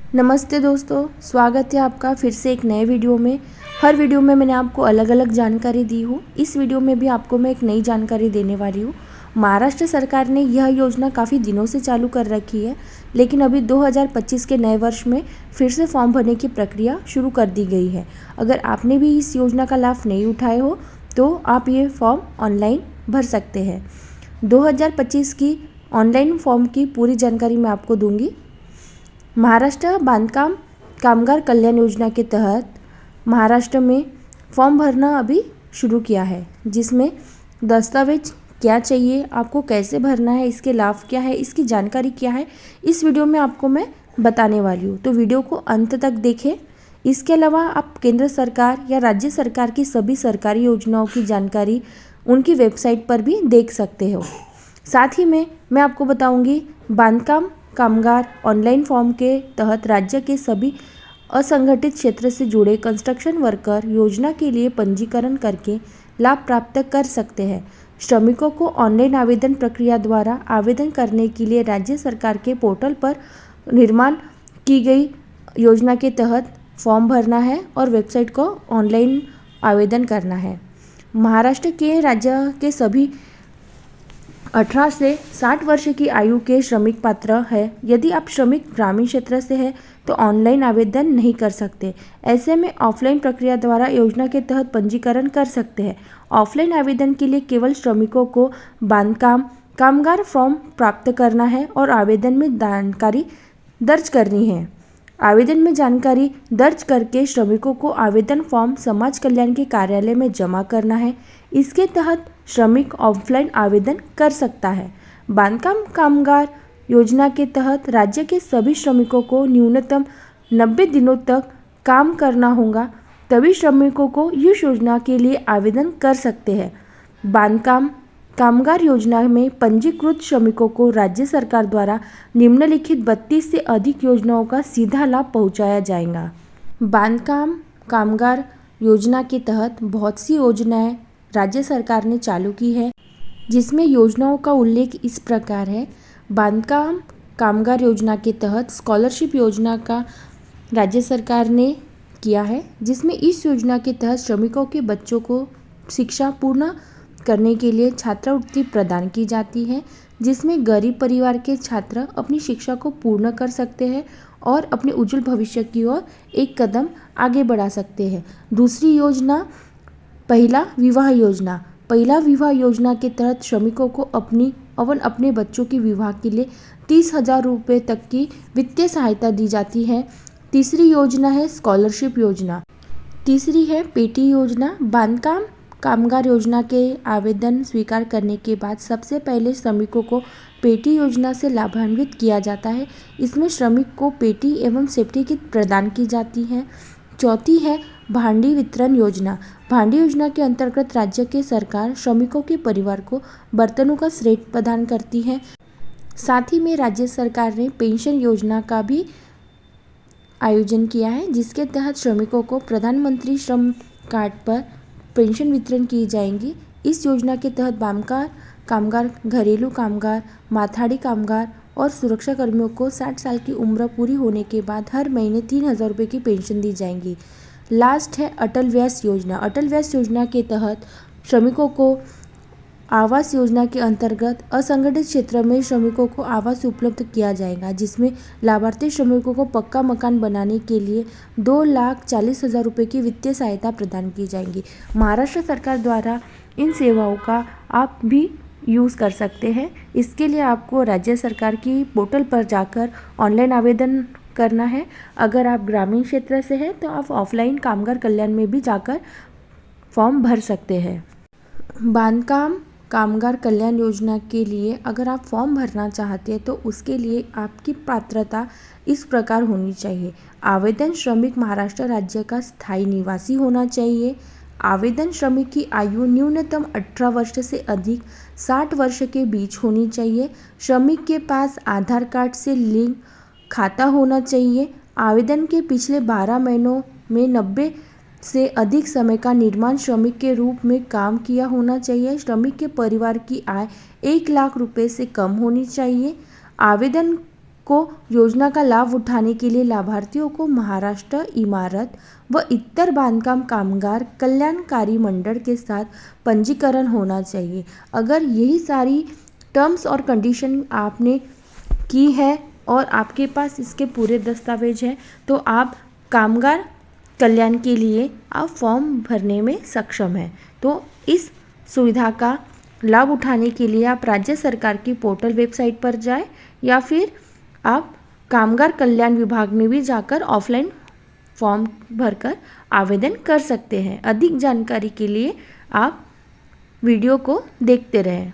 नमस्ते दोस्तों, स्वागत है आपका फिर से एक नए वीडियो में। हर वीडियो में मैंने आपको अलग अलग जानकारी दी हूँ। इस वीडियो में भी आपको मैं एक नई जानकारी देने वाली हूँ। महाराष्ट्र सरकार ने यह योजना काफ़ी दिनों से चालू कर रखी है, लेकिन अभी 2025 के नए वर्ष में फिर से फॉर्म भरने की प्रक्रिया शुरू कर दी गई है। अगर आपने भी इस योजना का लाभ नहीं उठाए हो तो आप ये फॉर्म ऑनलाइन भर सकते हैं। 2025 की ऑनलाइन फॉर्म की पूरी जानकारी मैं आपको दूंगी। महाराष्ट्र बांधकाम कामगार कल्याण योजना के तहत महाराष्ट्र में फॉर्म भरना अभी शुरू किया है, जिसमें दस्तावेज क्या चाहिए, आपको कैसे भरना है, इसके लाभ क्या है, इसकी जानकारी क्या है, इस वीडियो में आपको मैं बताने वाली हूँ। तो वीडियो को अंत तक देखें। इसके अलावा आप केंद्र सरकार या राज्य सरकार की सभी सरकारी योजनाओं की जानकारी उनकी वेबसाइट पर भी देख सकते हो। साथ ही में मैं आपको बताऊंगी बांधकाम कामगार ऑनलाइन फॉर्म के तहत राज्य के सभी असंगठित क्षेत्र से जुड़े कंस्ट्रक्शन वर्कर योजना के लिए पंजीकरण करके लाभ प्राप्त कर सकते हैं। श्रमिकों को ऑनलाइन आवेदन प्रक्रिया द्वारा आवेदन करने के लिए राज्य सरकार के पोर्टल पर निर्माण की गई योजना के तहत फॉर्म भरना है और वेबसाइट को ऑनलाइन आवेदन करना है। महाराष्ट्र के राज्य के सभी 18 से 60 वर्ष की आयु के श्रमिक पात्र है। यदि आप श्रमिक ग्रामीण क्षेत्र से हैं तो ऑनलाइन आवेदन नहीं कर सकते। ऐसे में ऑफलाइन प्रक्रिया द्वारा योजना के तहत पंजीकरण कर सकते हैं। ऑफलाइन आवेदन के लिए केवल श्रमिकों को बांधकाम कामगार फॉर्म प्राप्त करना है और आवेदन में जानकारी दर्ज करनी है। आवेदन में जानकारी दर्ज करके श्रमिकों को आवेदन फॉर्म समाज कल्याण के कार्यालय में जमा करना है। इसके तहत श्रमिक ऑफलाइन आवेदन कर सकता है। बांधकाम कामगार योजना के तहत राज्य के सभी श्रमिकों को न्यूनतम 90 दिनों तक काम करना होगा, तभी श्रमिकों को इस योजना के लिए आवेदन कर सकते हैं। बांधकाम कामगार योजना में पंजीकृत श्रमिकों को राज्य सरकार द्वारा निम्नलिखित 32 से अधिक योजनाओं का सीधा लाभ पहुंचाया जाएगा। बांधकाम कामगार योजना के तहत बहुत सी योजनाएं राज्य सरकार ने चालू की है, जिसमें योजनाओं का उल्लेख इस प्रकार है। बांधकाम कामगार योजना के तहत स्कॉलरशिप योजना का राज्य सरकार ने किया है, जिसमें इस योजना के तहत श्रमिकों के बच्चों को शिक्षा पूर्ण करने के लिए छात्रवृत्ति प्रदान की जाती है, जिसमें गरीब परिवार के छात्र अपनी शिक्षा को पूर्ण कर सकते हैं और अपने उज्जवल भविष्य की ओर एक कदम आगे बढ़ा सकते हैं। दूसरी योजना पहिला विवाह योजना। पहिला विवाह योजना के तहत श्रमिकों को अपने बच्चों के विवाह के लिए 30,000 रुपये तक की वित्तीय सहायता दी जाती है। तीसरी योजना है स्कॉलरशिप योजना। तीसरी है पेटी योजना। बांधकाम कामगार योजना के आवेदन स्वीकार करने के बाद सबसे पहले श्रमिकों को पेटी योजना से लाभान्वित किया जाता है। इसमें श्रमिक को पेटी एवं सेफ्टी किट प्रदान की जाती है। चौथी है भांडी वितरण योजना। भांडी योजना के अंतर्गत राज्य के सरकार श्रमिकों के परिवार को बर्तनों का सेट प्रदान करती है। साथ ही में राज्य सरकार ने पेंशन योजना का भी आयोजन किया है, जिसके तहत श्रमिकों को प्रधानमंत्री श्रम कार्ड पर पेंशन वितरण की जाएंगी। इस योजना के तहत बांधकाम कामगार, घरेलू कामगार, माथाड़ी कामगार और सुरक्षा कर्मियों को 60 साल की उम्र पूरी होने के बाद हर महीने 3,000 रुपये की पेंशन दी जाएंगी। लास्ट है अटल व्यास योजना। अटल व्यास योजना के तहत श्रमिकों को आवास योजना के अंतर्गत असंगठित क्षेत्र में श्रमिकों को आवास उपलब्ध किया जाएगा, जिसमें लाभार्थी श्रमिकों को पक्का मकान बनाने के लिए 2,40,000 रुपये की वित्तीय सहायता प्रदान की जाएगी। महाराष्ट्र सरकार द्वारा इन सेवाओं का आप भी यूज़ कर सकते हैं। इसके लिए आपको राज्य सरकार की पोर्टल पर जाकर ऑनलाइन आवेदन करना है। अगर आप ग्रामीण क्षेत्र से हैं तो आप ऑफलाइन कामगार कल्याण में भी जाकर फॉर्म भर सकते हैं। बांधकाम कामगार कल्याण योजना के लिए अगर आप फॉर्म भरना चाहते हैं तो उसके लिए आपकी पात्रता इस प्रकार होनी चाहिए। आवेदन श्रमिक महाराष्ट्र राज्य का स्थायी निवासी होना चाहिए। आवेदन श्रमिक की आयु न्यूनतम 18 वर्ष से अधिक 60 वर्ष के बीच होनी चाहिए। श्रमिक के पास आधार कार्ड से लिंक खाता होना चाहिए। आवेदन के पिछले 12 महीनों में 90 से अधिक समय का निर्माण श्रमिक के रूप में काम किया होना चाहिए। श्रमिक के परिवार की आय 1 लाख रुपए से कम होनी चाहिए। आवेदन को योजना का लाभ उठाने के लिए लाभार्थियों को महाराष्ट्र इमारत व इतर बांधकाम कामगार कल्याणकारी मंडल के साथ पंजीकरण होना चाहिए। अगर यही सारी टर्म्स और कंडीशन आपने की है और आपके पास इसके पूरे दस्तावेज हैं तो आप कामगार कल्याण के लिए आप फॉर्म भरने में सक्षम हैं। तो इस सुविधा का लाभ उठाने के लिए आप राज्य सरकार की पोर्टल वेबसाइट पर जाएं या फिर आप कामगार कल्याण विभाग में भी जाकर ऑफलाइन फॉर्म भरकर आवेदन कर सकते हैं। अधिक जानकारी के लिए आप वीडियो को देखते रहें।